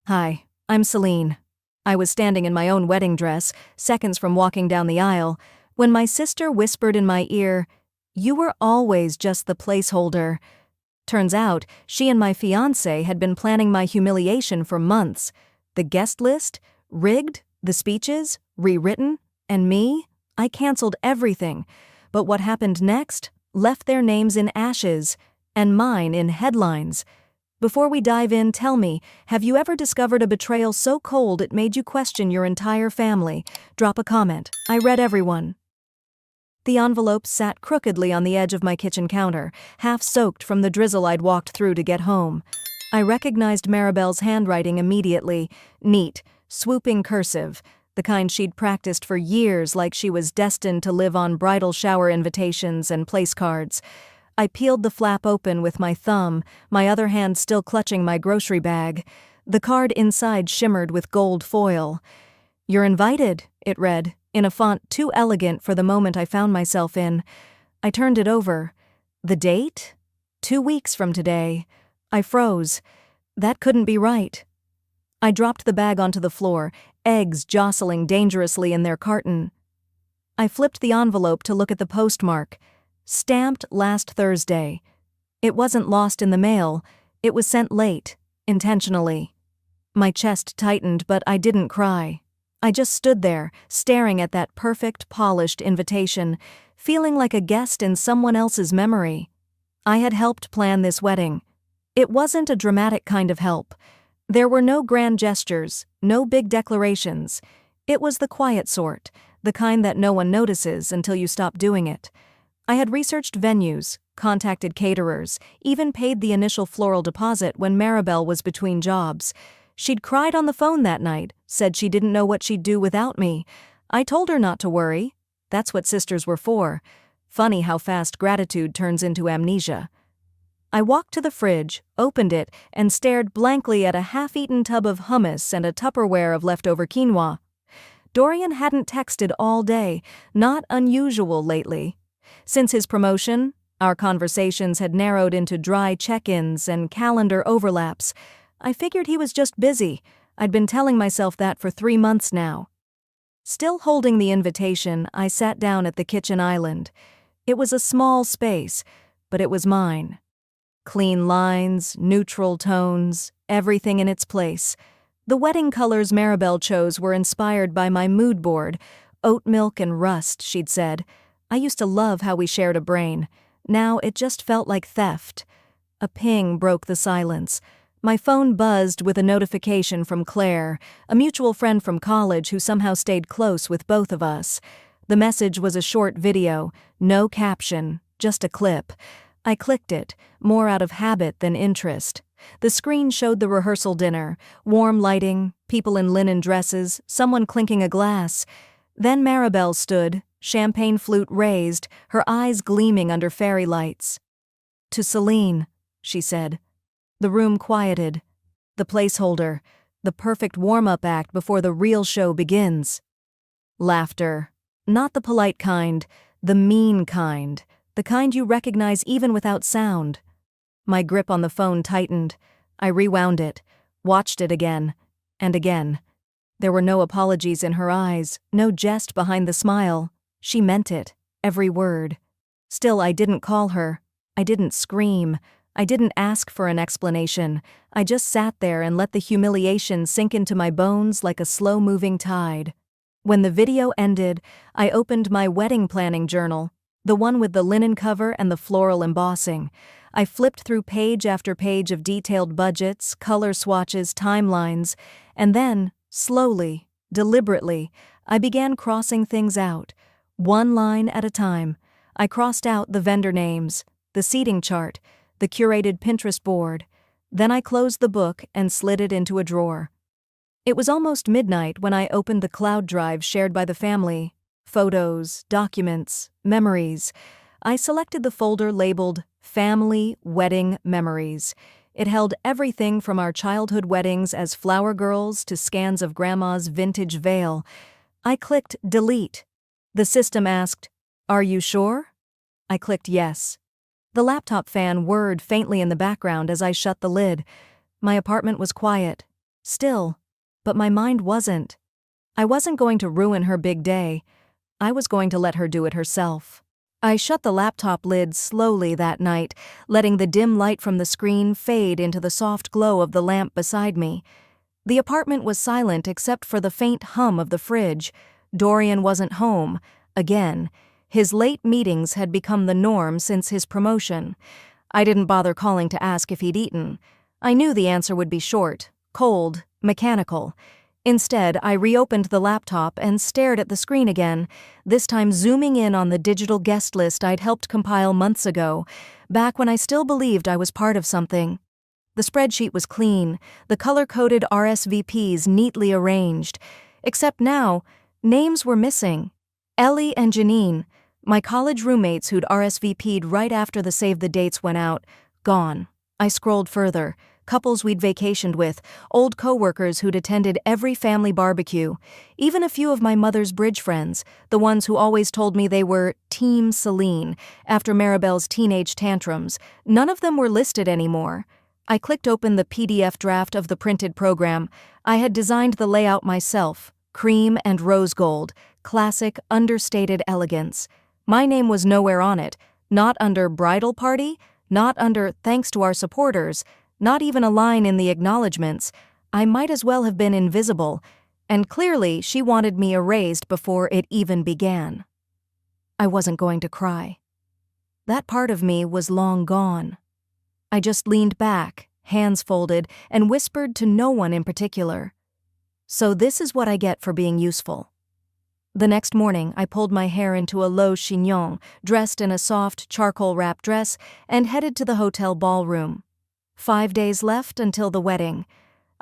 Hi, I'm Celine. I was standing in my own wedding dress, seconds from walking down the aisle, when my sister whispered in my ear, "You were always just the placeholder." Turns out, she and my fiancé had been planning my humiliation for months. The guest list? Rigged? The speeches? Rewritten? And me? I canceled everything. But what happened next left their names in ashes, and mine in headlines. Before we dive in, tell me, have you ever discovered a betrayal so cold it made you question your entire family? Drop a comment. I read everyone. The envelope sat crookedly on the edge of my kitchen counter, half soaked from the drizzle I'd walked through to get home. I recognized Maribel's handwriting immediately, neat, swooping cursive, the kind she'd practiced for years like she was destined to live on bridal shower invitations and place cards. I peeled the flap open with my thumb, my other hand still clutching my grocery bag. The card inside shimmered with gold foil. "You're invited," it read, in a font too elegant for the moment I found myself in. I turned it over. The date? 2 weeks from today. I froze. That couldn't be right. I dropped the bag onto the floor, eggs jostling dangerously in their carton. I flipped the envelope to look at the postmark. Stamped last Thursday. It wasn't lost in the mail. It was sent late, intentionally. My chest tightened, but I didn't cry. I just stood there, staring at that perfect, polished invitation, feeling like a guest in someone else's memory. I had helped plan this wedding. It wasn't a dramatic kind of help. There were no grand gestures, no big declarations. It was the quiet sort, the kind that no one notices until you stop doing it. I had researched venues, contacted caterers, even paid the initial floral deposit when Maribel was between jobs. She'd cried on the phone that night, said she didn't know what she'd do without me. I told her not to worry. That's what sisters were for. Funny how fast gratitude turns into amnesia. I walked to the fridge, opened it, and stared blankly at a half-eaten tub of hummus and a Tupperware of leftover quinoa. Dorian hadn't texted all day, not unusual lately. Since his promotion, our conversations had narrowed into dry check-ins and calendar overlaps. I figured he was just busy. I'd been telling myself that for 3 months now. Still holding the invitation, I sat down at the kitchen island. It was a small space, but it was mine. Clean lines, neutral tones, everything in its place. The wedding colors Maribel chose were inspired by my mood board, oat milk and rust, she'd said. I used to love how we shared a brain. Now it just felt like theft. A ping broke the silence. My phone buzzed with a notification from Claire, a mutual friend from college who somehow stayed close with both of us. The message was a short video, no caption, just a clip. I clicked it, more out of habit than interest. The screen showed the rehearsal dinner, warm lighting, people in linen dresses, someone clinking a glass. Then Maribel stood, champagne flute raised, her eyes gleaming under fairy lights. "To Celine," she said. The room quieted. The placeholder, the perfect warm-up act before the real show begins. Laughter. Not the polite kind, the mean kind, the kind you recognize even without sound. My grip on the phone tightened. I rewound it, watched it again, and again. There were no apologies in her eyes, no jest behind the smile. She meant it, every word. Still, I didn't call her. I didn't scream. I didn't ask for an explanation. I just sat there and let the humiliation sink into my bones like a slow-moving tide. When the video ended, I opened my wedding planning journal, the one with the linen cover and the floral embossing. I flipped through page after page of detailed budgets, color swatches, timelines, and then, slowly, deliberately, I began crossing things out. One line at a time. I crossed out the vendor names, the seating chart, the curated Pinterest board. Then I closed the book and slid it into a drawer. It was almost midnight when I opened the cloud drive shared by the family. Photos, documents, memories. I selected the folder labeled Family Wedding Memories. It held everything from our childhood weddings as flower girls to scans of Grandma's vintage veil. I clicked Delete. The system asked, "Are you sure?" I clicked yes. The laptop fan whirred faintly in the background as I shut the lid. My apartment was quiet. Still, but my mind wasn't. I wasn't going to ruin her big day. I was going to let her do it herself. I shut the laptop lid slowly that night, letting the dim light from the screen fade into the soft glow of the lamp beside me. The apartment was silent except for the faint hum of the fridge. Dorian wasn't home. Again. His late meetings had become the norm since his promotion. I didn't bother calling to ask if he'd eaten. I knew the answer would be short, cold, mechanical. Instead, I reopened the laptop and stared at the screen again, this time zooming in on the digital guest list I'd helped compile months ago, back when I still believed I was part of something. The spreadsheet was clean, the color-coded RSVPs neatly arranged. Except now, names were missing. Ellie and Janine, my college roommates who'd RSVP'd right after the save the dates went out, gone. I scrolled further. Couples we'd vacationed with, old coworkers who'd attended every family barbecue, even a few of my mother's bridge friends, the ones who always told me they were Team Celine after Maribel's teenage tantrums. None of them were listed anymore. I clicked open the PDF draft of the printed program. I had designed the layout myself, cream and rose gold, classic, understated elegance. My name was nowhere on it, not under bridal party, not under thanks to our supporters, not even a line in the acknowledgments. I might as well have been invisible, and clearly she wanted me erased before it even began. I wasn't going to cry. That part of me was long gone. I just leaned back, hands folded, and whispered to no one in particular. So this is what I get for being useful. The next morning, I pulled my hair into a low chignon, dressed in a soft, charcoal-wrapped dress, and headed to the hotel ballroom. 5 days left until the wedding.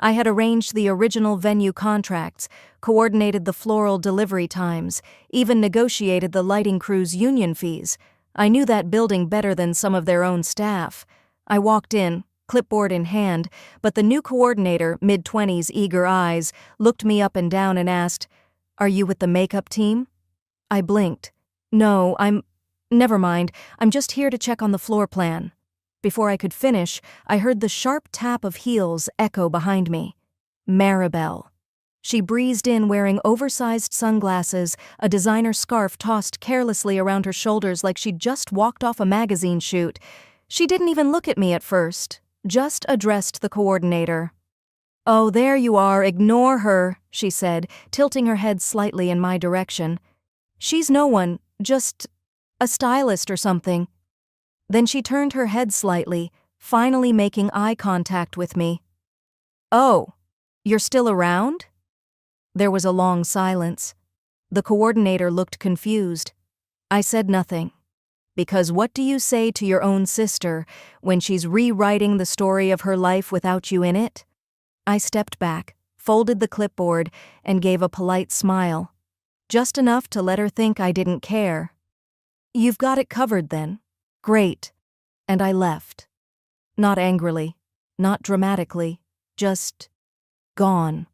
I had arranged the original venue contracts, coordinated the floral delivery times, even negotiated the lighting crew's union fees. I knew that building better than some of their own staff. I walked in, clipboard in hand, but the new coordinator, mid-20s, eager eyes, looked me up and down and asked, "Are you with the makeup team?" I blinked. "No, Never mind, I'm just here to check on the floor plan." Before I could finish, I heard the sharp tap of heels echo behind me. Maribel. She breezed in wearing oversized sunglasses, a designer scarf tossed carelessly around her shoulders like she'd just walked off a magazine shoot. She didn't even look at me at first, just addressed the coordinator. "Oh, there you are, ignore her," she said, tilting her head slightly in my direction. "She's no one, just a stylist or something." Then she turned her head slightly, finally making eye contact with me. "Oh, you're still around?" There was a long silence. The coordinator looked confused. I said nothing. Because what do you say to your own sister when she's rewriting the story of her life without you in it? I stepped back, folded the clipboard, and gave a polite smile. Just enough to let her think I didn't care. "You've got it covered then. Great." And I left. Not angrily, not dramatically, just gone.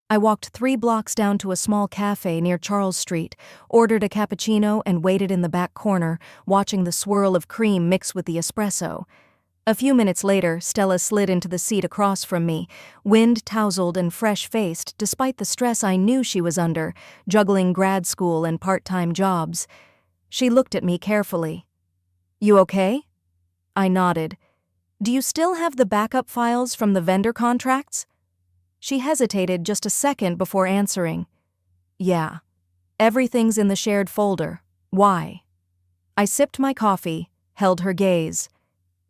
I walked 3 blocks down to a small cafe near Charles Street, ordered a cappuccino and waited in the back corner, watching the swirl of cream mix with the espresso. A few minutes later, Stella slid into the seat across from me, wind-tousled and fresh-faced despite the stress I knew she was under, juggling grad school and part-time jobs. She looked at me carefully. "You okay?" I nodded. "Do you still have the backup files from the vendor contracts?" She hesitated just a second before answering. "Yeah. Everything's in the shared folder. Why?" I sipped my coffee, held her gaze.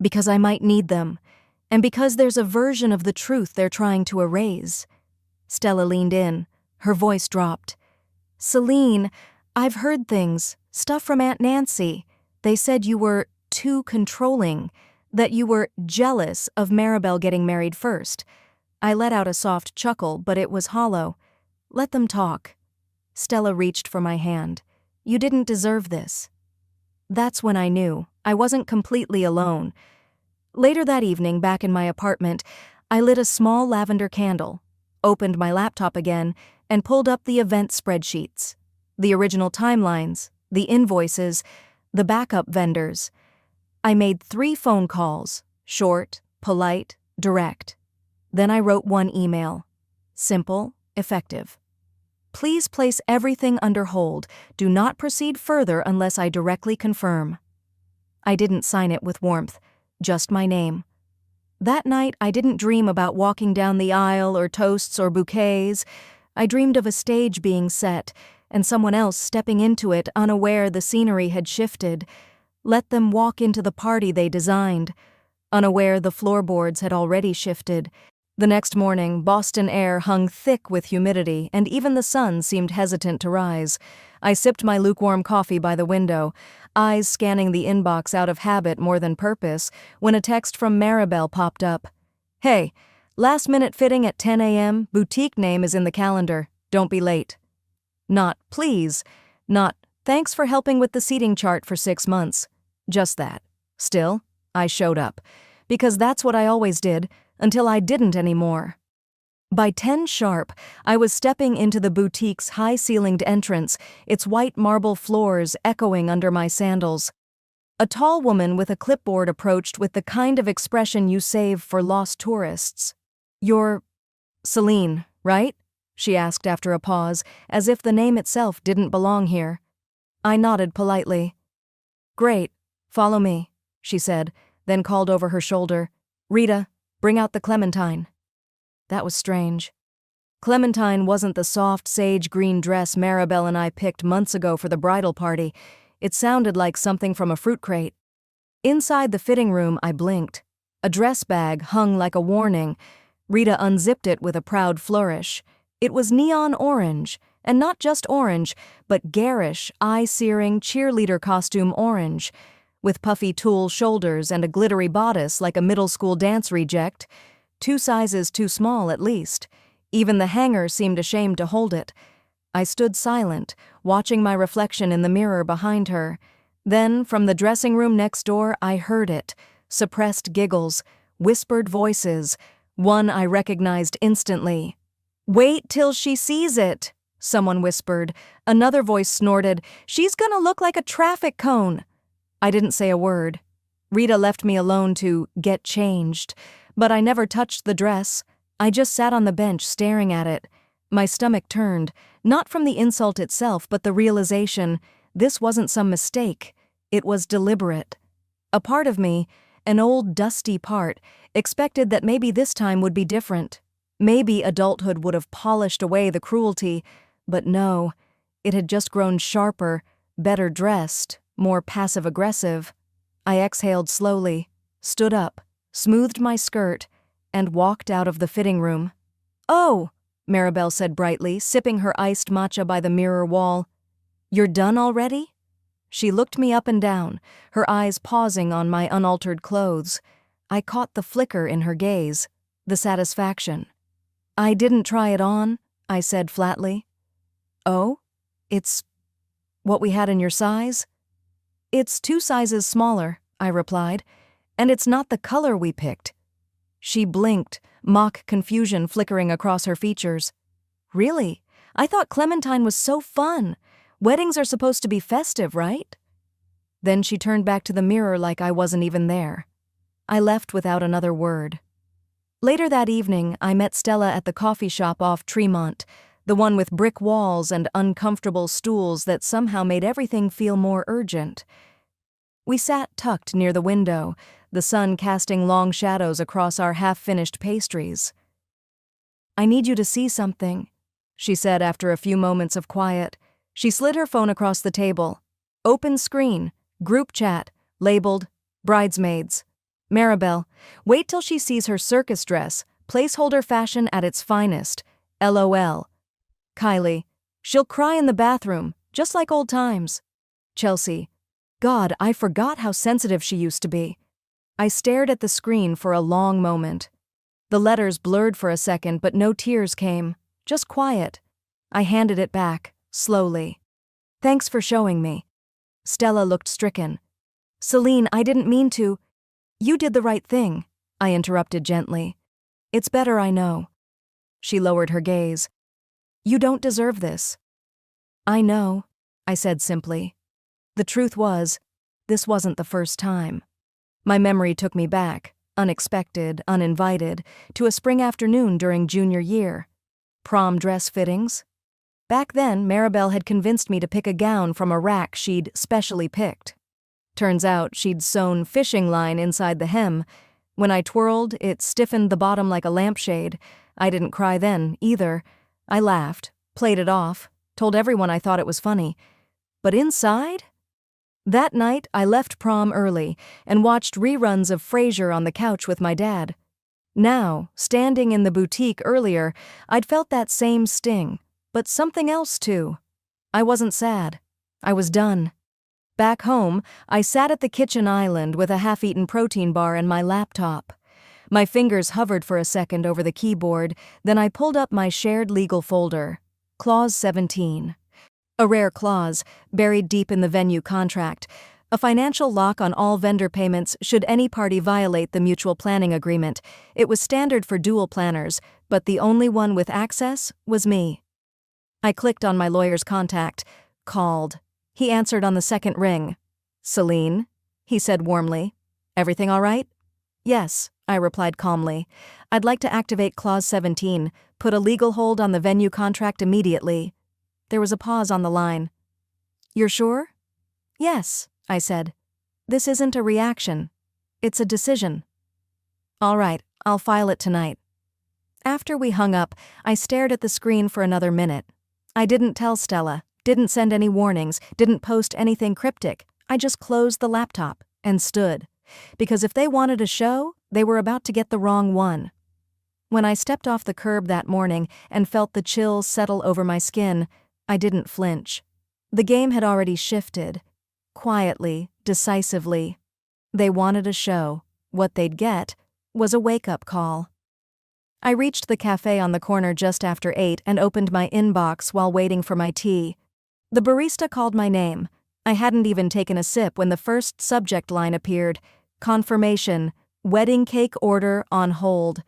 "Because I might need them, and because there's a version of the truth they're trying to erase." Stella leaned in. Her voice dropped. "Celine, I've heard things, stuff from Aunt Nancy. They said you were too controlling, that you were jealous of Maribel getting married first." I let out a soft chuckle, but it was hollow. "Let them talk." Stella reached for my hand. "You didn't deserve this." That's when I knew I wasn't completely alone. Later that evening, back in my apartment, I lit a small lavender candle, opened my laptop again, and pulled up the event spreadsheets. The original timelines, the invoices, the backup vendors. I made 3 phone calls, short, polite, direct. Then I wrote 1 email, Simple, effective. Please place everything under hold. Do not proceed further unless I directly confirm. I didn't sign it with warmth, just my name. That night, I didn't dream about walking down the aisle or toasts or bouquets. I dreamed of a stage being set and someone else stepping into it unaware the scenery had shifted. Let them walk into the party they designed. Unaware the floorboards had already shifted. The next morning, Boston air hung thick with humidity, and even the sun seemed hesitant to rise. I sipped my lukewarm coffee by the window, eyes scanning the inbox out of habit more than purpose, when a text from Maribel popped up. "Hey, last-minute fitting at 10 a.m., boutique name is in the calendar. Don't be late." Not, "Please," not, "Thanks for helping with the seating chart for 6 months." Just that. Still, I showed up. Because that's what I always did, until I didn't anymore. By 10 sharp, I was stepping into the boutique's high-ceilinged entrance, its white marble floors echoing under my sandals. A tall woman with a clipboard approached with the kind of expression you save for lost tourists. "You're Celine, right?" she asked after a pause, as if the name itself didn't belong here. I nodded politely. "Great, follow me," she said, then called over her shoulder, "Rita, bring out the clementine." That was strange. Clementine wasn't the soft sage green dress Maribel and I picked months ago for the bridal party. It sounded like something from a fruit crate. Inside the fitting room, I blinked. A dress bag hung like a warning. Rita unzipped it with a proud flourish. It was neon orange, and not just orange, but garish, eye-searing cheerleader costume orange, with puffy tulle shoulders and a glittery bodice like a middle school dance reject. 2 sizes too small, at least. Even the hanger seemed ashamed to hold it. I stood silent, watching my reflection in the mirror behind her. Then, from the dressing room next door, I heard it. Suppressed giggles, whispered voices. One I recognized instantly. "Wait till she sees it," someone whispered. Another voice snorted, "She's gonna look like a traffic cone." I didn't say a word. Rita left me alone to get changed, but I never touched the dress. I just sat on the bench staring at it. My stomach turned, not from the insult itself, but the realization this wasn't some mistake. It was deliberate. A part of me, an old dusty part, expected that maybe this time would be different. Maybe adulthood would have polished away the cruelty, but no, it had just grown sharper, better dressed, more passive-aggressive. I exhaled slowly, stood up, smoothed my skirt, and walked out of the fitting room. "Oh," Maribel said brightly, sipping her iced matcha by the mirror wall. "You're done already?" She looked me up and down, her eyes pausing on my unaltered clothes. I caught the flicker in her gaze, the satisfaction. "I didn't try it on," I said flatly. "Oh? It's what we had in your size?" "It's 2 sizes smaller," I replied, "and it's not the color we picked." She blinked, mock confusion flickering across her features. "Really? I thought Clementine was so fun. Weddings are supposed to be festive, right?" Then she turned back to the mirror like I wasn't even there. I left without another word. Later that evening, I met Stella at the coffee shop off Tremont, the one with brick walls and uncomfortable stools that somehow made everything feel more urgent. We sat tucked near the window, the sun casting long shadows across our half-finished pastries. "I need you to see something," she said after a few moments of quiet. She slid her phone across the table. "Open screen, group chat, labeled, bridesmaids. Maribel, wait till she sees her circus dress, placeholder fashion at its finest. LOL. Kylie, she'll cry in the bathroom, just like old times. Chelsea, God, I forgot how sensitive she used to be." I stared at the screen for a long moment. The letters blurred for a second, but no tears came, just quiet. I handed it back, slowly. "Thanks for showing me." Stella looked stricken. "Celine, I didn't mean to." "You did the right thing," I interrupted gently. "It's better I know." She lowered her gaze. "You don't deserve this." "I know," I said simply. The truth was, this wasn't the first time. My memory took me back, unexpected, uninvited, to a spring afternoon during junior year. Prom dress fittings? Back then, Maribel had convinced me to pick a gown from a rack she'd specially picked. Turns out she'd sewn fishing line inside the hem. When I twirled, it stiffened the bottom like a lampshade. I didn't cry then, either. I laughed, played it off, told everyone I thought it was funny. But inside? That night, I left prom early and watched reruns of Frasier on the couch with my dad. Now, standing in the boutique earlier, I'd felt that same sting, but something else too. I wasn't sad. I was done. Back home, I sat at the kitchen island with a half-eaten protein bar and my laptop. My fingers hovered for a second over the keyboard, then I pulled up my shared legal folder. Clause 17. A rare clause, buried deep in the venue contract. A financial lock on all vendor payments should any party violate the mutual planning agreement. It was standard for dual planners, but the only one with access was me. I clicked on my lawyer's contact. Called. He answered on the second ring. "Celine?" he said warmly. "Everything all right?" "Yes," I replied calmly. "I'd like to activate Clause 17, put a legal hold on the venue contract immediately." There was a pause on the line. "You're sure?" "Yes," I said. "This isn't a reaction. It's a decision." "All right, I'll file it tonight." After we hung up, I stared at the screen for another minute. I didn't tell Stella, didn't send any warnings, didn't post anything cryptic. I just closed the laptop and stood. Because if they wanted a show, they were about to get the wrong one. When I stepped off the curb that morning and felt the chill settle over my skin, I didn't flinch. The game had already shifted. Quietly, decisively. They wanted a show. What they'd get was a wake-up call. I reached the cafe on the corner just after 8 and opened my inbox while waiting for my tea. The barista called my name. I hadn't even taken a sip when the first subject line appeared. Confirmation. Wedding cake order on hold.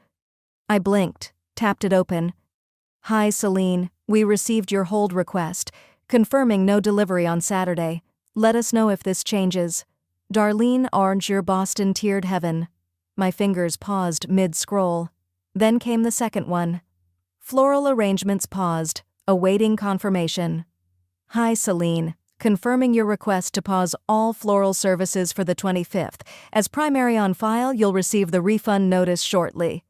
I blinked, tapped it open. "Hi, Celine. We received your hold request, confirming no delivery on Saturday. Let us know if this changes. Darlene Orange, your Boston tiered heaven." My fingers paused mid-scroll. Then came the second one. Floral arrangements paused, awaiting confirmation. "Hi, Celine. Confirming your request to pause all floral services for the 25th. As primary on file, you'll receive the refund notice shortly."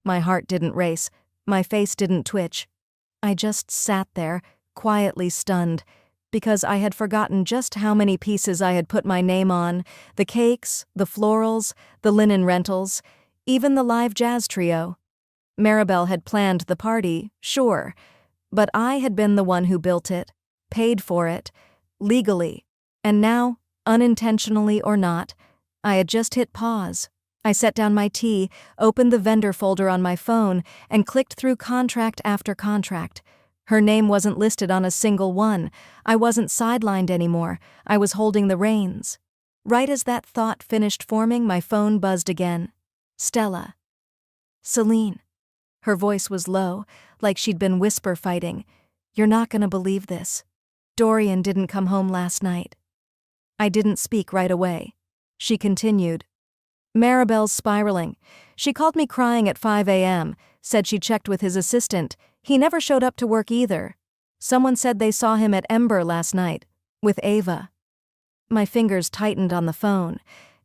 My heart didn't race. My face didn't twitch. I just sat there, quietly stunned, because I had forgotten just how many pieces I had put my name on, the cakes, the florals, the linen rentals, even the live jazz trio. Maribel had planned the party, sure, but I had been the one who built it, paid for it, legally, and now, unintentionally or not, I had just hit pause. I set down my tea, opened the vendor folder on my phone, and clicked through contract after contract. Her name wasn't listed on a single one. I wasn't sidelined anymore. I was holding the reins. Right as that thought finished forming, my phone buzzed again. Stella. "Celine." Her voice was low, like she'd been whisper fighting. "You're not gonna believe this. Dorian didn't come home last night." I didn't speak right away. She continued. "Maribel's spiraling. She called me crying at 5 a.m., said she checked with his assistant. He never showed up to work either. Someone said they saw him at Ember last night, with Ava." My fingers tightened on the phone.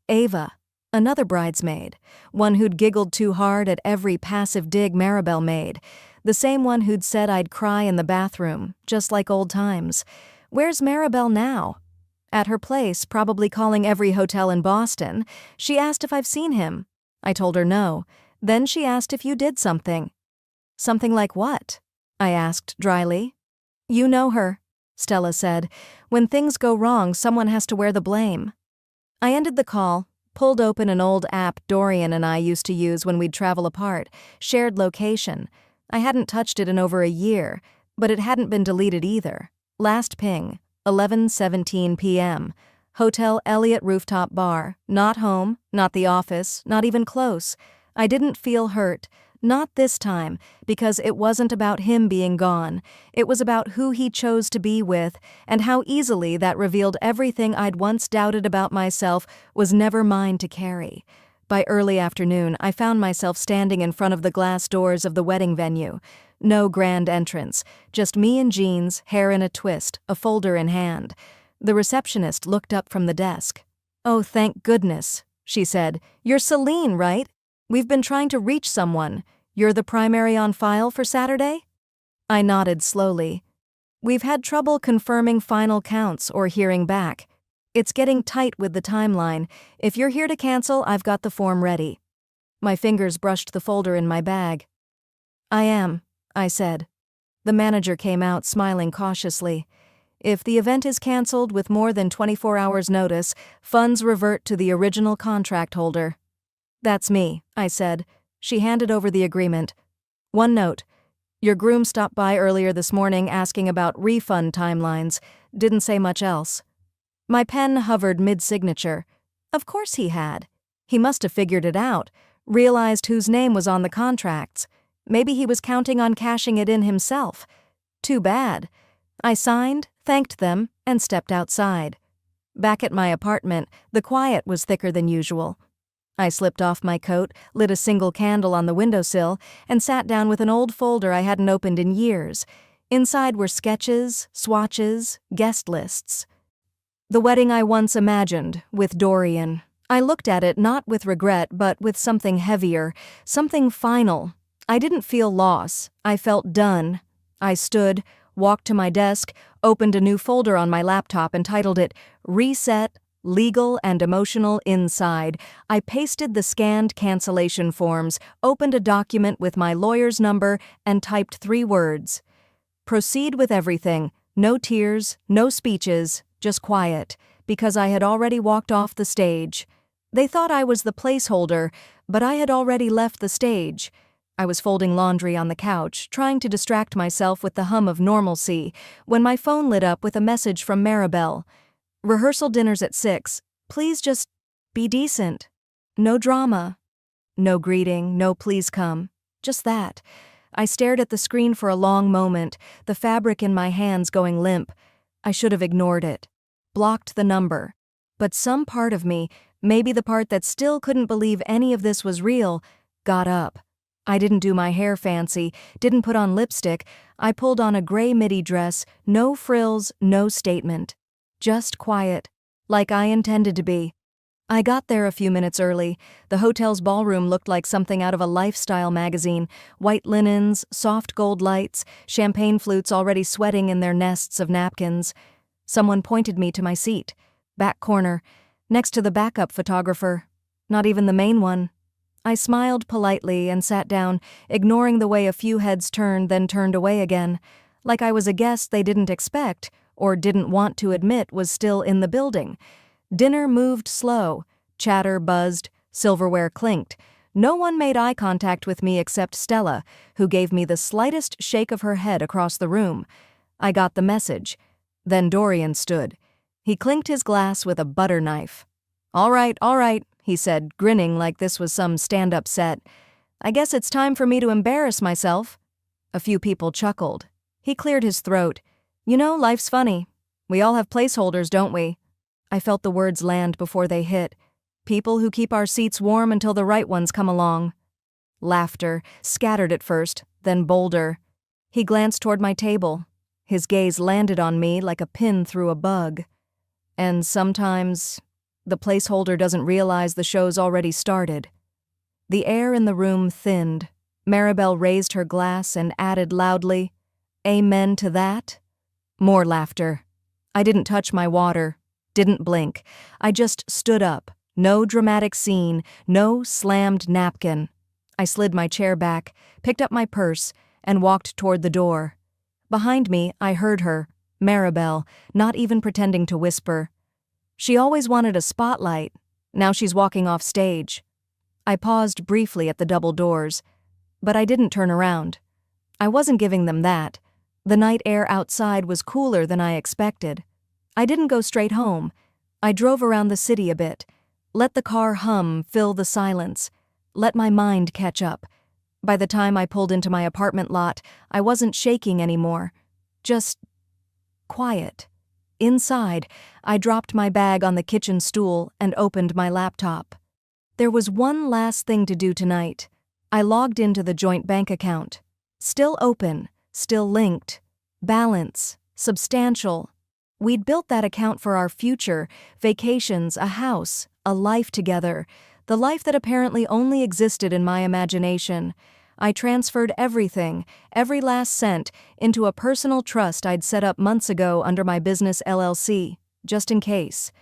Ava, another bridesmaid, one who'd giggled too hard at every passive dig Maribel made, the same one who'd said I'd cry in the bathroom, just like old times. Where's Maribel now? At her place, probably calling every hotel in Boston. She asked if I've seen him. I told her no. Then she asked if you did something. "Something like what?" I asked dryly. "You know her," Stella said. "When things go wrong, someone has to wear the blame." I ended the call, pulled open an old app Dorian and I used to use when we'd travel apart, shared location. I hadn't touched it in over a year, but it hadn't been deleted either. Last ping, 11:17 p.m. Hotel Elliott Rooftop Bar. Not home, not the office, not even close. I didn't feel hurt. Not this time, because it wasn't about him being gone. It was about who he chose to be with, and how easily that revealed everything I'd once doubted about myself was never mine to carry. By early afternoon, I found myself standing in front of the glass doors of the wedding venue. No grand entrance, just me in jeans, hair in a twist, a folder in hand. The receptionist looked up from the desk. "Oh, thank goodness," she said. "You're Celine, right? We've been trying to reach someone. You're the primary on file for Saturday?" I nodded slowly. "We've had trouble confirming final counts or hearing back. It's getting tight with the timeline. If you're here to cancel, I've got the form ready." My fingers brushed the folder in my bag. "I am," I said. The manager came out, smiling cautiously. "If the event is canceled with more than 24 hours' notice, funds revert to the original contract holder." "That's me," I said. She handed over the agreement. "One note. Your groom stopped by earlier this morning asking about refund timelines. Didn't say much else." My pen hovered mid-signature. Of course he had. He must have figured it out, realized whose name was on the contracts. Maybe he was counting on cashing it in himself. Too bad. I signed, thanked them, and stepped outside. Back at my apartment, the quiet was thicker than usual. I slipped off my coat, lit a single candle on the windowsill, and sat down with an old folder I hadn't opened in years. Inside were sketches, swatches, guest lists. The wedding I once imagined, with Dorian. I looked at it not with regret, but with something heavier, something final. I didn't feel loss. I felt done. I stood, walked to my desk, opened a new folder on my laptop and titled it Reset, Legal and Emotional Inside. I pasted the scanned cancellation forms, opened a document with my lawyer's number, and typed 3 words. Proceed with everything. No tears, no speeches, just quiet, because I had already walked off the stage. They thought I was the placeholder, but I had already left the stage. I was folding laundry on the couch, trying to distract myself with the hum of normalcy, when my phone lit up with a message from Maribel. "Rehearsal dinner's at 6. Please just be decent. No drama." No greeting, no please come. Just that. I stared at the screen for a long moment, the fabric in my hands going limp. I should have ignored it. Blocked the number. But some part of me, maybe the part that still couldn't believe any of this was real, got up. I didn't do my hair fancy, didn't put on lipstick. I pulled on a gray midi dress, no frills, no statement. Just quiet, like I intended to be. I got there a few minutes early. The hotel's ballroom looked like something out of a lifestyle magazine. White linens, soft gold lights, champagne flutes already sweating in their nests of napkins. Someone pointed me to my seat. Back corner, next to the backup photographer. Not even the main one. I smiled politely and sat down, ignoring the way a few heads turned, then turned away again, like I was a guest they didn't expect, or didn't want to admit was still in the building. Dinner moved slow. Chatter buzzed. Silverware clinked. No one made eye contact with me except Stella, who gave me the slightest shake of her head across the room. I got the message. Then Dorian stood. He clinked his glass with a butter knife. All right, he said, grinning like this was some stand-up set. "I guess it's time for me to embarrass myself." A few people chuckled. He cleared his throat. "You know, life's funny. We all have placeholders, don't we?" I felt the words land before they hit. People who keep our seats warm until the right ones come along. Laughter, scattered at first, then bolder. He glanced toward my table. His gaze landed on me like a pin through a bug. "And sometimes the placeholder doesn't realize the show's already started." The air in the room thinned. Maribel raised her glass and added loudly, "Amen to that?" More laughter. I didn't touch my water, didn't blink. I just stood up. No dramatic scene, no slammed napkin. I slid my chair back, picked up my purse, and walked toward the door. Behind me, I heard her, Maribel, not even pretending to whisper. She always wanted a spotlight. Now she's walking off stage. I paused briefly at the double doors, but I didn't turn around. I wasn't giving them that. The night air outside was cooler than I expected. I didn't go straight home. I drove around the city a bit. Let the car hum, fill the silence. Let my mind catch up. By the time I pulled into my apartment lot, I wasn't shaking anymore. Just quiet. Inside, I dropped my bag on the kitchen stool and opened my laptop. There was one last thing to do tonight. I logged into the joint bank account. Still open, still linked. Balance, substantial. We'd built that account for our future, vacations, a house, a life together, the life that apparently only existed in my imagination. I transferred everything, every last cent, into a personal trust I'd set up months ago under my business LLC, just in case.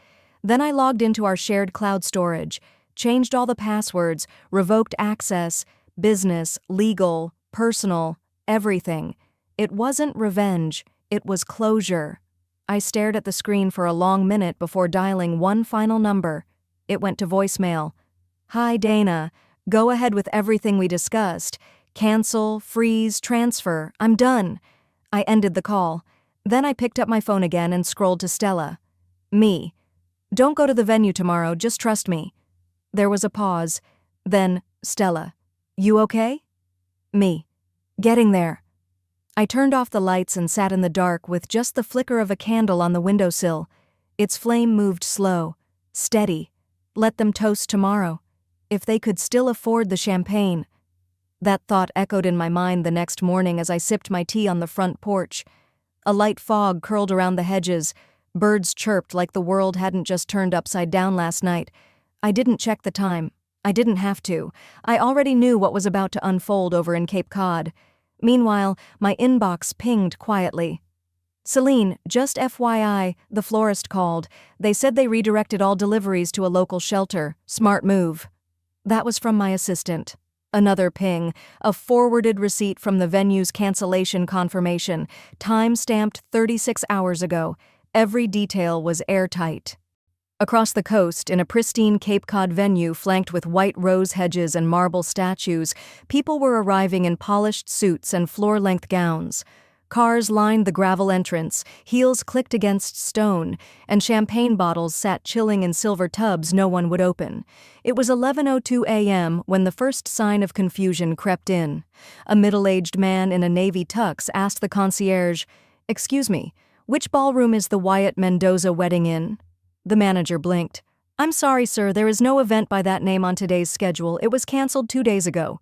Then I logged into our shared cloud storage, changed all the passwords, revoked access, business, legal, personal, everything. It wasn't revenge, it was closure. I stared at the screen for a long minute before dialing one final number. It went to voicemail. "Hi, Dana. Go ahead with everything we discussed. Cancel, freeze, transfer. I'm done." I ended the call. Then I picked up my phone again and scrolled to Stella. Me. "Don't go to the venue tomorrow, just trust me." There was a pause. Then, Stella. "You okay?" Me. "Getting there." I turned off the lights and sat in the dark with just the flicker of a candle on the windowsill. Its flame moved slow, steady. Let them toast tomorrow. If they could still afford the champagne. That thought echoed in my mind the next morning as I sipped my tea on the front porch. A light fog curled around the hedges. Birds chirped like the world hadn't just turned upside down last night. I didn't check the time. I didn't have to. I already knew what was about to unfold over in Cape Cod. Meanwhile, my inbox pinged quietly. "Celine, just FYI, the florist called. They said they redirected all deliveries to a local shelter. Smart move." That was from my assistant. Another ping, a forwarded receipt from the venue's cancellation confirmation, time-stamped 36 hours ago. Every detail was airtight. Across the coast, in a pristine Cape Cod venue flanked with white rose hedges and marble statues, people were arriving in polished suits and floor-length gowns. Cars lined the gravel entrance, heels clicked against stone, and champagne bottles sat chilling in silver tubs no one would open. It was 11:02 a.m. when the first sign of confusion crept in. A middle-aged man in a navy tux asked the concierge, "Excuse me, which ballroom is the Wyatt Mendoza wedding in?" The manager blinked. "I'm sorry, sir, there is no event by that name on today's schedule. It was canceled 2 days ago."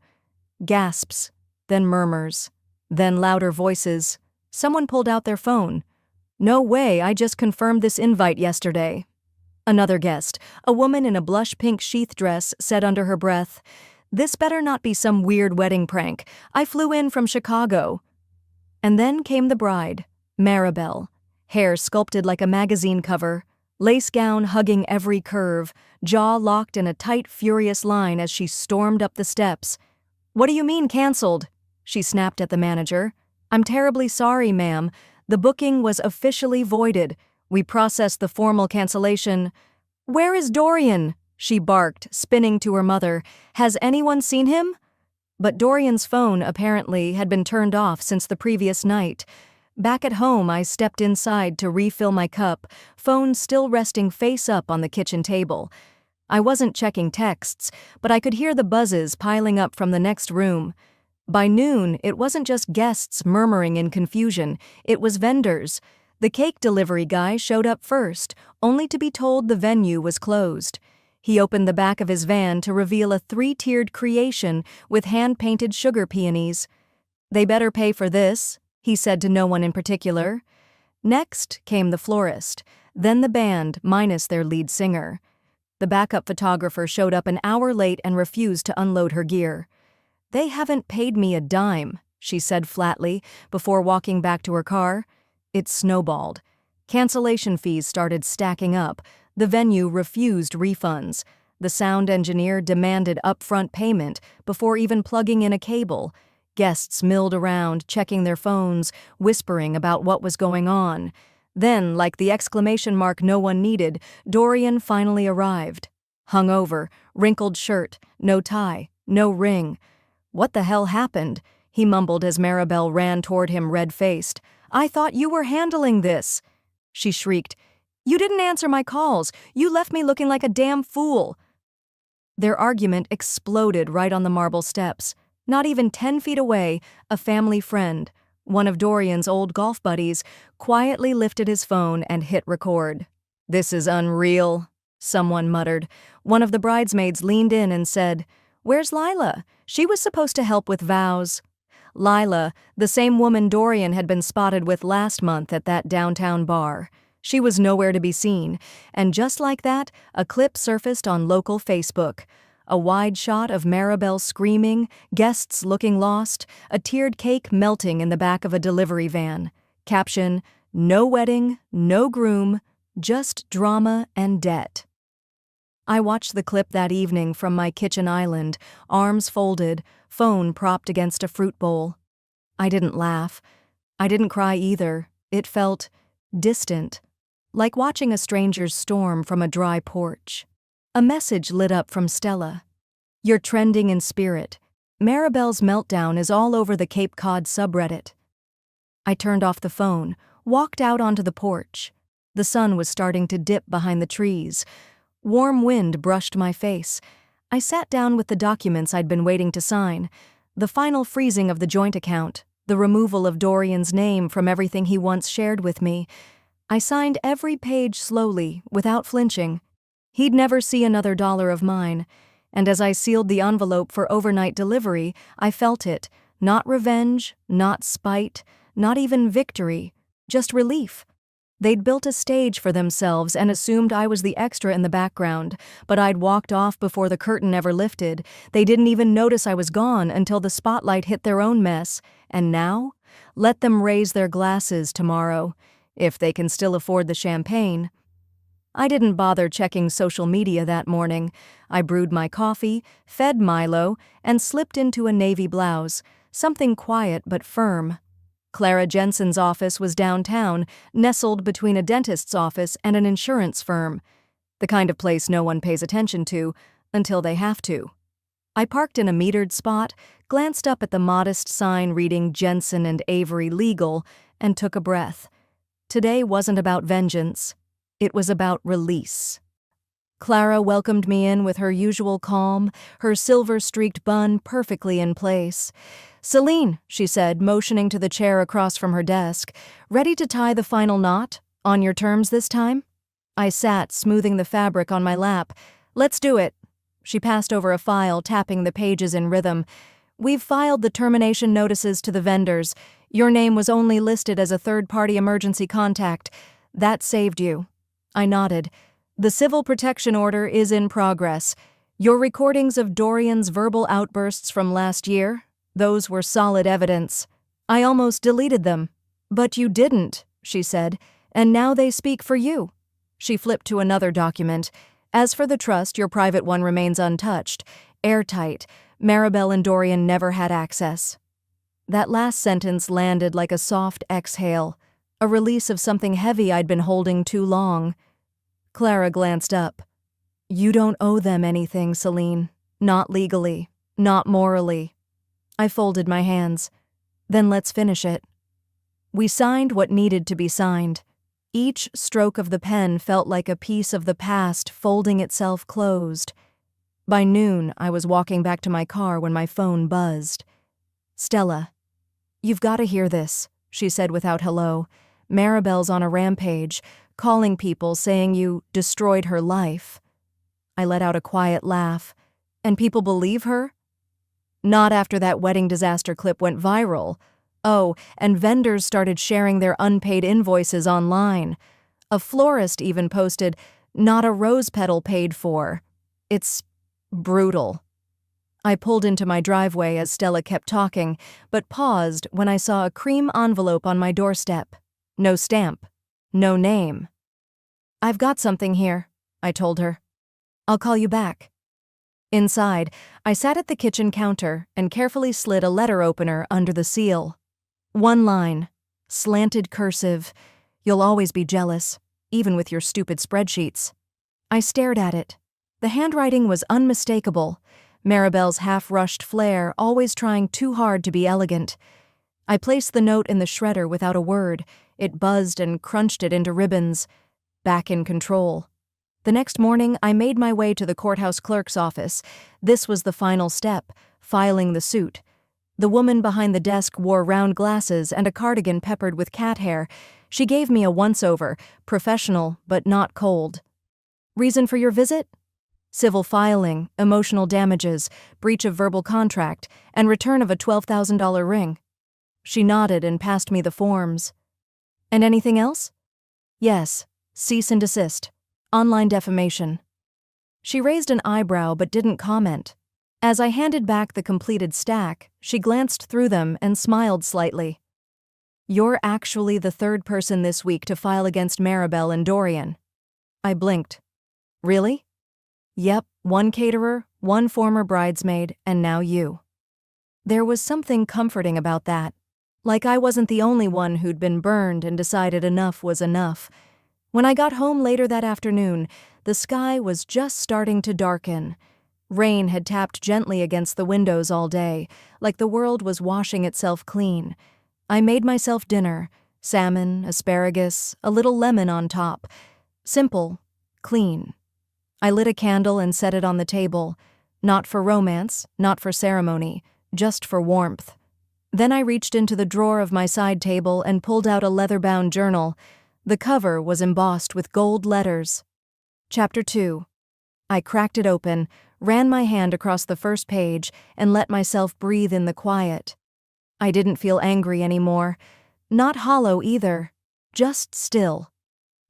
Gasps, then murmurs, then louder voices. Someone pulled out their phone. "No way, I just confirmed this invite yesterday." Another guest, a woman in a blush pink sheath dress, said under her breath, "This better not be some weird wedding prank. I flew in from Chicago." And then came the bride, Maribel, hair sculpted like a magazine cover, lace gown hugging every curve, jaw locked in a tight, furious line as she stormed up the steps. "What do you mean canceled?" she snapped at the manager. "I'm terribly sorry, ma'am. The booking was officially voided. We processed the formal cancellation." "Where is Dorian?" she barked, spinning to her mother. "Has anyone seen him?" But Dorian's phone, apparently, had been turned off since the previous night. Back at home, I stepped inside to refill my cup, phone still resting face up on the kitchen table. I wasn't checking texts, but I could hear the buzzes piling up from the next room. By noon, it wasn't just guests murmuring in confusion, it was vendors. The cake delivery guy showed up first, only to be told the venue was closed. He opened the back of his van to reveal a 3-tiered creation with hand-painted sugar peonies. "They better pay for this," he said to no one in particular. Next came the florist, then the band minus their lead singer. The backup photographer showed up an hour late and refused to unload her gear. "They haven't paid me a dime," she said flatly, before walking back to her car. It snowballed. Cancellation fees started stacking up. The venue refused refunds. The sound engineer demanded upfront payment before even plugging in a cable. Guests milled around, checking their phones, whispering about what was going on. Then, like the exclamation mark no one needed, Dorian finally arrived. Hungover, wrinkled shirt, no tie, no ring. "What the hell happened?" he mumbled as Maribel ran toward him red-faced. "I thought you were handling this." She shrieked, "You didn't answer my calls. You left me looking like a damn fool." Their argument exploded right on the marble steps. Not even 10 feet away, a family friend, one of Dorian's old golf buddies, quietly lifted his phone and hit record. "This is unreal," someone muttered. One of the bridesmaids leaned in and said, "Where's Lila? She was supposed to help with vows." Lila, the same woman Dorian had been spotted with last month at that downtown bar. She was nowhere to be seen, and just like that, a clip surfaced on local Facebook. A wide shot of Maribel screaming, guests looking lost, a tiered cake melting in the back of a delivery van. Caption, "No wedding, no groom, just drama and debt." I watched the clip that evening from my kitchen island, arms folded, phone propped against a fruit bowl. I didn't laugh. I didn't cry either. It felt distant, like watching a stranger's storm from a dry porch. A message lit up from Stella. "You're trending in spirit. Maribel's meltdown is all over the Cape Cod subreddit." I turned off the phone, walked out onto the porch. The sun was starting to dip behind the trees. Warm wind brushed my face. I sat down with the documents I'd been waiting to sign. The final freezing of the joint account, the removal of Dorian's name from everything he once shared with me. I signed every page slowly, without flinching. He'd never see another dollar of mine. And as I sealed the envelope for overnight delivery, I felt it. Not revenge, not spite, not even victory, just relief. They'd built a stage for themselves and assumed I was the extra in the background, but I'd walked off before the curtain ever lifted. They didn't even notice I was gone until the spotlight hit their own mess. And now? Let them raise their glasses tomorrow, if they can still afford the champagne. I didn't bother checking social media that morning. I brewed my coffee, fed Milo, and slipped into a navy blouse, something quiet but firm. Clara Jensen's office was downtown, nestled between a dentist's office and an insurance firm. The kind of place no one pays attention to, until they have to. I parked in a metered spot, glanced up at the modest sign reading Jensen and Avery Legal, and took a breath. Today wasn't about vengeance. It was about release. Clara welcomed me in with her usual calm, her silver-streaked bun perfectly in place. "Celine," she said, motioning to the chair across from her desk, "ready to tie the final knot? On your terms this time?" I sat, smoothing the fabric on my lap. "Let's do it." She passed over a file, tapping the pages in rhythm. "We've filed the termination notices to the vendors. Your name was only listed as a third-party emergency contact. That saved you." I nodded. "The civil protection order is in progress. Your recordings of Dorian's verbal outbursts from last year? Those were solid evidence. I almost deleted them." "But you didn't," she said, "and now they speak for you." She flipped to another document. "As for the trust, your private one remains untouched. Airtight. Maribel and Dorian never had access." That last sentence landed like a soft exhale, a release of something heavy I'd been holding too long. Clara glanced up. "You don't owe them anything, Celine. Not legally. Not morally." I folded my hands. "Then let's finish it." We signed what needed to be signed. Each stroke of the pen felt like a piece of the past folding itself closed. By noon, I was walking back to my car when my phone buzzed. "Stella, you've got to hear this," she said without hello. "Maribel's on a rampage, calling people saying you destroyed her life." I let out a quiet laugh. "And people believe her?" "Not after that wedding disaster clip went viral. Oh, and vendors started sharing their unpaid invoices online. A florist even posted, 'Not a rose petal paid for.' It's brutal." I pulled into my driveway as Stella kept talking, but paused when I saw a cream envelope on my doorstep. No stamp. No name. "I've got something here," I told her. "I'll call you back." Inside, I sat at the kitchen counter and carefully slid a letter opener under the seal. One line, slanted cursive, "You'll always be jealous, even with your stupid spreadsheets." I stared at it. The handwriting was unmistakable. Maribel's half-rushed flair, always trying too hard to be elegant. I placed the note in the shredder without a word. It buzzed and crunched it into ribbons. Back in control. The next morning, I made my way to the courthouse clerk's office. This was the final step, filing the suit. The woman behind the desk wore round glasses and a cardigan peppered with cat hair. She gave me a once-over, professional but not cold. "Reason for your visit?" Civil filing, emotional damages, breach of verbal contract, and return of a $12,000 ring. She nodded and passed me the forms. And anything else? Yes. Cease and desist. Online defamation. She raised an eyebrow but didn't comment. As I handed back the completed stack, she glanced through them and smiled slightly. You're actually the third person this week to file against Maribel and Dorian. I blinked. Really? Yep, one caterer, one former bridesmaid, and now you. There was something comforting about that. Like I wasn't the only one who'd been burned and decided enough was enough. When I got home later that afternoon, the sky was just starting to darken. Rain had tapped gently against the windows all day, like the world was washing itself clean. I made myself dinner: salmon, asparagus, a little lemon on top. Simple, clean. I lit a candle and set it on the table. Not for romance, not for ceremony, just for warmth. Then I reached into the drawer of my side table and pulled out a leather-bound journal. The cover was embossed with gold letters. Chapter 2. I cracked it open, ran my hand across the first page, and let myself breathe in the quiet. I didn't feel angry anymore. Not hollow either. Just still.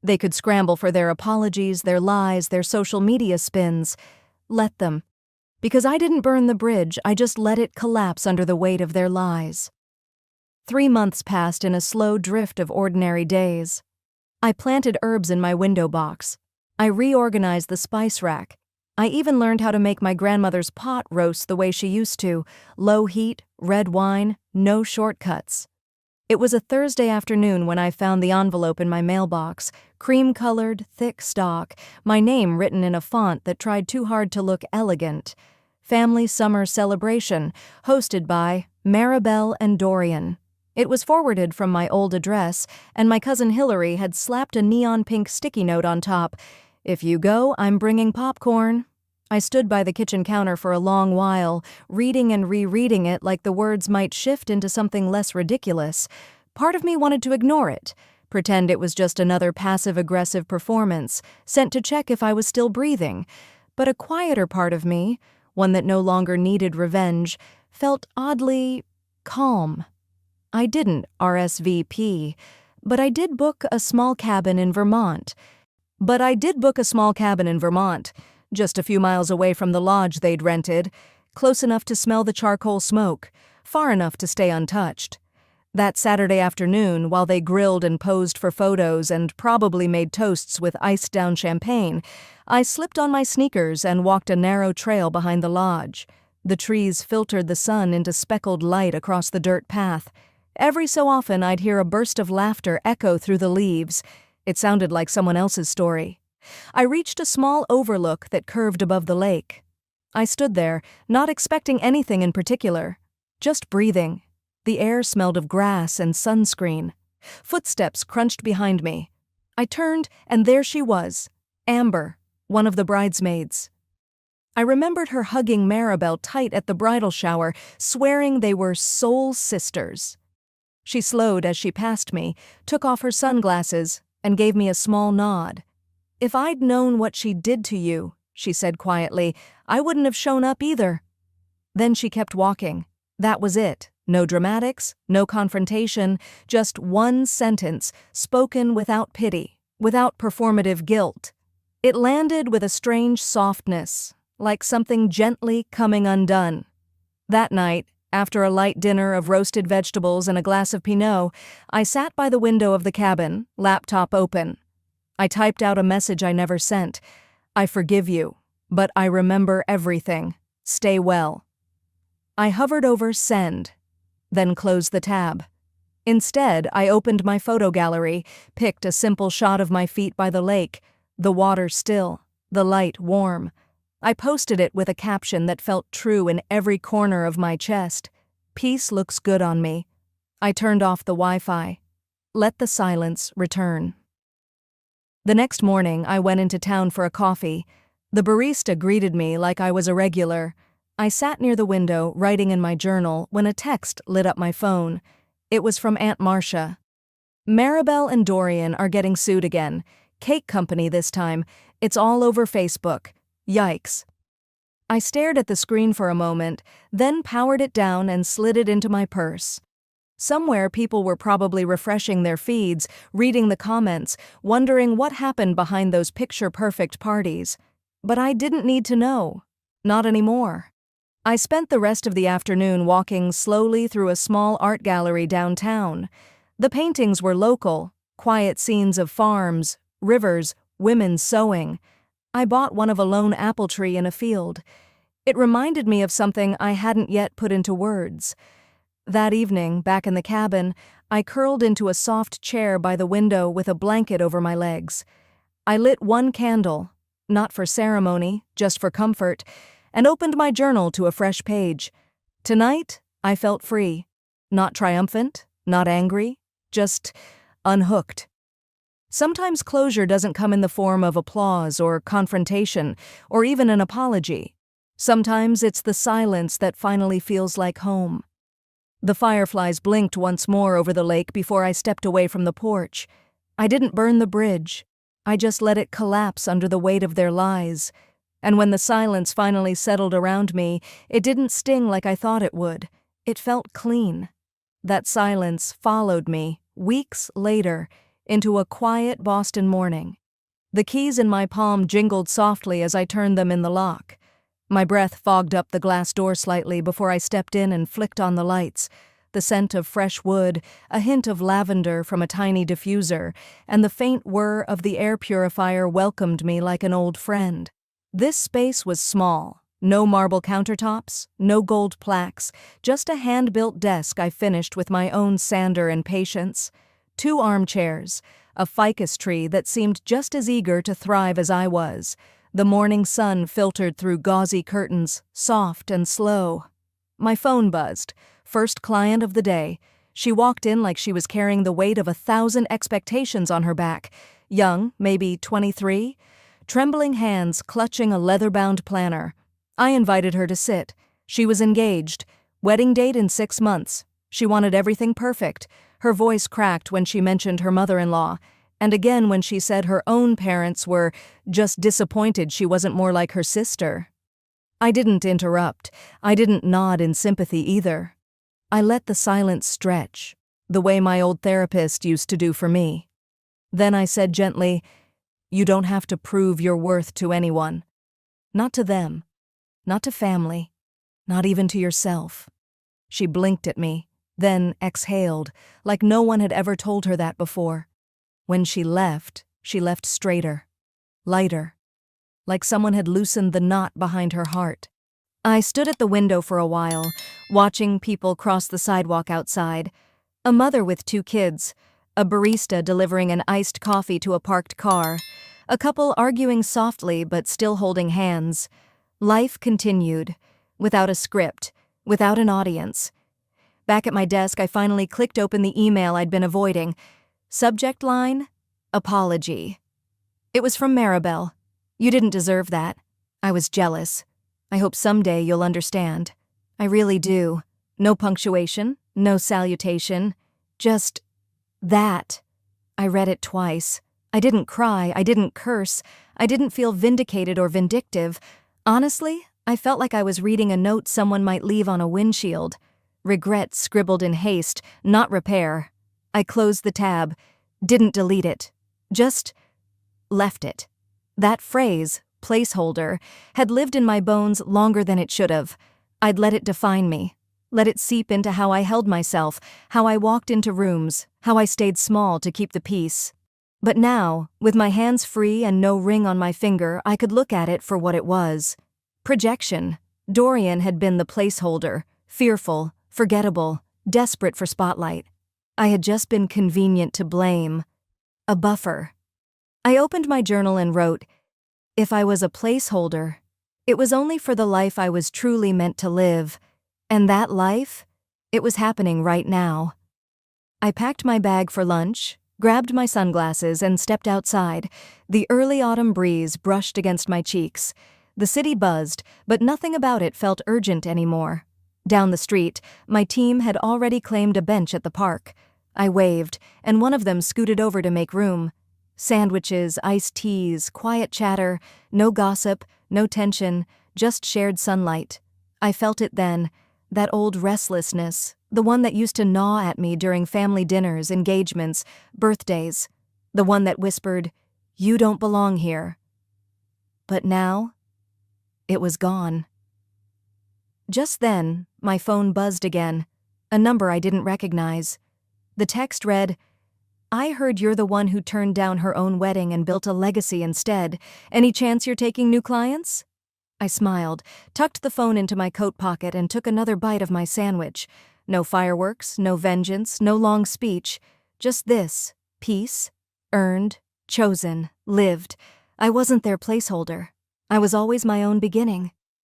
They could scramble for their apologies, their lies, their social media spins. Let them. Because I didn't burn the bridge, I just let it collapse under the weight of their lies. 3 months passed in a slow drift of ordinary days. I planted herbs in my window box. I reorganized the spice rack. I even learned how to make my grandmother's pot roast the way she used to: low heat, red wine, no shortcuts. It was a Thursday afternoon when I found the envelope in my mailbox, cream-colored, thick stock, my name written in a font that tried too hard to look elegant. Family Summer Celebration, hosted by Maribel and Dorian. It was forwarded from my old address, and my cousin Hillary had slapped a neon pink sticky note on top. If you go, I'm bringing popcorn. I stood by the kitchen counter for a long while, reading and rereading it like the words might shift into something less ridiculous. Part of me wanted to ignore it, pretend it was just another passive-aggressive performance, sent to check if I was still breathing. But a quieter part of me, one that no longer needed revenge, felt oddly calm. I didn't RSVP, but I did book a small cabin in Vermont. Just a few miles away from the lodge they'd rented, close enough to smell the charcoal smoke, far enough to stay untouched. That Saturday afternoon, while they grilled and posed for photos and probably made toasts with iced-down champagne, I slipped on my sneakers and walked a narrow trail behind the lodge. The trees filtered the sun into speckled light across the dirt path. Every so often I'd hear a burst of laughter echo through the leaves. It sounded like someone else's story. I reached a small overlook that curved above the lake. I stood there, not expecting anything in particular, just breathing. The air smelled of grass and sunscreen. Footsteps crunched behind me. I turned, and there she was, Amber, one of the bridesmaids. I remembered her hugging Maribel tight at the bridal shower, swearing they were soul sisters. She slowed as she passed me, took off her sunglasses, and gave me a small nod. If I'd known what she did to you, she said quietly, I wouldn't have shown up either. Then she kept walking. That was it. No dramatics, no confrontation, just one sentence, spoken without pity, without performative guilt. It landed with a strange softness, like something gently coming undone. That night, after a light dinner of roasted vegetables and a glass of Pinot, I sat by the window of the cabin, laptop open. I typed out a message I never sent. I forgive you, but I remember everything. Stay well. I hovered over send, then closed the tab. Instead, I opened my photo gallery, picked a simple shot of my feet by the lake, the water still, the light warm. I posted it with a caption that felt true in every corner of my chest. Peace looks good on me. I turned off the Wi-Fi. Let the silence return. The next morning, I went into town for a coffee. The barista greeted me like I was a regular. I sat near the window, writing in my journal, when a text lit up my phone. It was from Aunt Marcia. Maribel and Dorian are getting sued again. Cake company this time. It's all over Facebook. Yikes. I stared at the screen for a moment, then powered it down and slid it into my purse. Somewhere people were probably refreshing their feeds, reading the comments, wondering what happened behind those picture-perfect parties. But I didn't need to know. Not anymore. I spent the rest of the afternoon walking slowly through a small art gallery downtown. The paintings were local, quiet scenes of farms, rivers, women sewing. I bought one of a lone apple tree in a field. It reminded me of something I hadn't yet put into words. That evening, back in the cabin, I curled into a soft chair by the window with a blanket over my legs. I lit one candle, not for ceremony, just for comfort, and opened my journal to a fresh page. Tonight, I felt free. Not triumphant, not angry, just unhooked. Sometimes closure doesn't come in the form of applause or confrontation, or even an apology. Sometimes it's the silence that finally feels like home. The fireflies blinked once more over the lake before I stepped away from the porch. I didn't burn the bridge. I just let it collapse under the weight of their lies. And when the silence finally settled around me, it didn't sting like I thought it would. It felt clean. That silence followed me, weeks later, into a quiet Boston morning. The keys in my palm jingled softly as I turned them in the lock. My breath fogged up the glass door slightly before I stepped in and flicked on the lights. The scent of fresh wood, a hint of lavender from a tiny diffuser, and the faint whir of the air purifier welcomed me like an old friend. This space was small. No marble countertops, no gold plaques, just a hand-built desk I finished with my own sander and patience. 2 armchairs, a ficus tree that seemed just as eager to thrive as I was. The morning sun filtered through gauzy curtains, soft and slow. My phone buzzed. First client of the day. She walked in like she was carrying the weight of 1,000 expectations on her back. Young, maybe 23. Trembling hands clutching a leather-bound planner. I invited her to sit. She was engaged. Wedding date in 6 months. She wanted everything perfect. Her voice cracked when she mentioned her mother-in-law. And again when she said her own parents were just disappointed she wasn't more like her sister. I didn't interrupt. I didn't nod in sympathy either. I let the silence stretch, the way my old therapist used to do for me. Then I said gently, "You don't have to prove your worth to anyone. Not to them. Not to family. Not even to yourself." She blinked at me, then exhaled, like no one had ever told her that before. When she left straighter, lighter, like someone had loosened the knot behind her heart. I stood at the window for a while, watching people cross the sidewalk outside. A mother with 2 kids, a barista delivering an iced coffee to a parked car, a couple arguing softly but still holding hands. Life continued, without a script, without an audience. Back at my desk, I finally clicked open the email I'd been avoiding. Subject line, apology. It was from Maribel. "You didn't deserve that. I was jealous. I hope someday you'll understand. I really do. No punctuation, no salutation. Just that." I read it twice. I didn't cry, I didn't curse, I didn't feel vindicated or vindictive. Honestly, I felt like I was reading a note someone might leave on a windshield. Regret scribbled in haste, not repair. I closed the tab, didn't delete it, just left it. That phrase, placeholder, had lived in my bones longer than it should have. I'd let it define me, let it seep into how I held myself, how I walked into rooms, how I stayed small to keep the peace. But now, with my hands free and no ring on my finger, I could look at it for what it was. Projection. Dorian had been the placeholder, fearful, forgettable, desperate for spotlight. I had just been convenient to blame. A buffer. I opened my journal and wrote, "If I was a placeholder, it was only for the life I was truly meant to live. And that life, it was happening right now." I packed my bag for lunch, grabbed my sunglasses, and stepped outside. The early autumn breeze brushed against my cheeks. The city buzzed, but nothing about it felt urgent anymore. Down the street, my team had already claimed a bench at the park. I waved, and one of them scooted over to make room. Sandwiches, iced teas, quiet chatter, no gossip, no tension, just shared sunlight. I felt it then, that old restlessness, the one that used to gnaw at me during family dinners, engagements, birthdays, the one that whispered, "You don't belong here." But now, it was gone. Just then, my phone buzzed again, a number I didn't recognize. The text read, "I heard you're the one who turned down her own wedding and built a legacy instead. Any chance you're taking new clients?" I smiled, tucked the phone into my coat pocket, and took another bite of my sandwich. No fireworks, no vengeance, no long speech. Just this: peace, earned, chosen, lived. I wasn't their placeholder. I was always my own beginning.